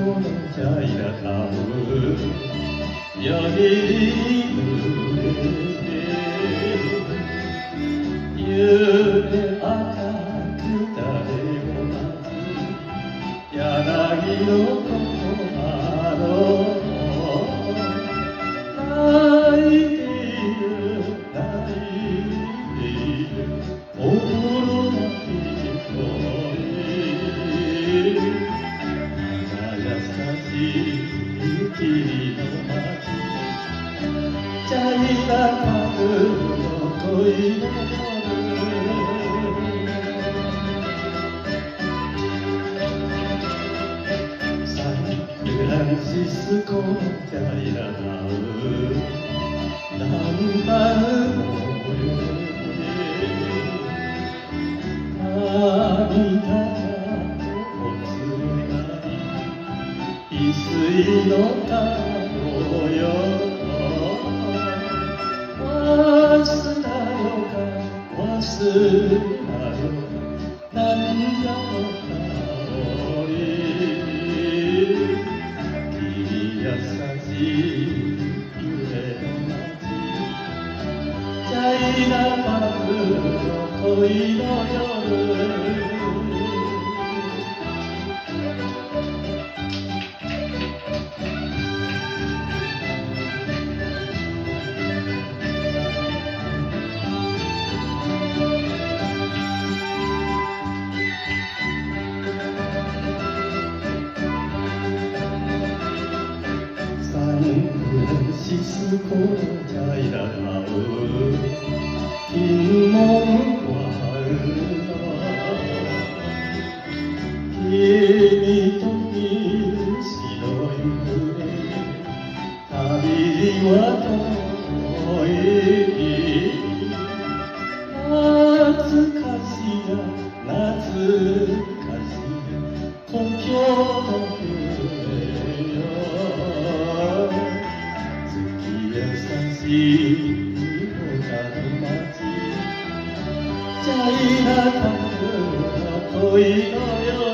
の茶色タオル夜に濡れて夕で赤く誰もなく柳の小浜の泣いている泣いている心なき声優しい霧の街茶色かぶの恋のサンフランシスコ茶色なうナンバーの夜涙おつがり翡翠の顔よ忘れよか忘れよ涙の香り君優しい夢の街茶色パブの恋の夜サンフランシスコの茶色なう金門は春の君と見る白い船旅は遠い懐かしや懐かしや故郷の船よ月優しい丘の街茶色かぶの恋の夜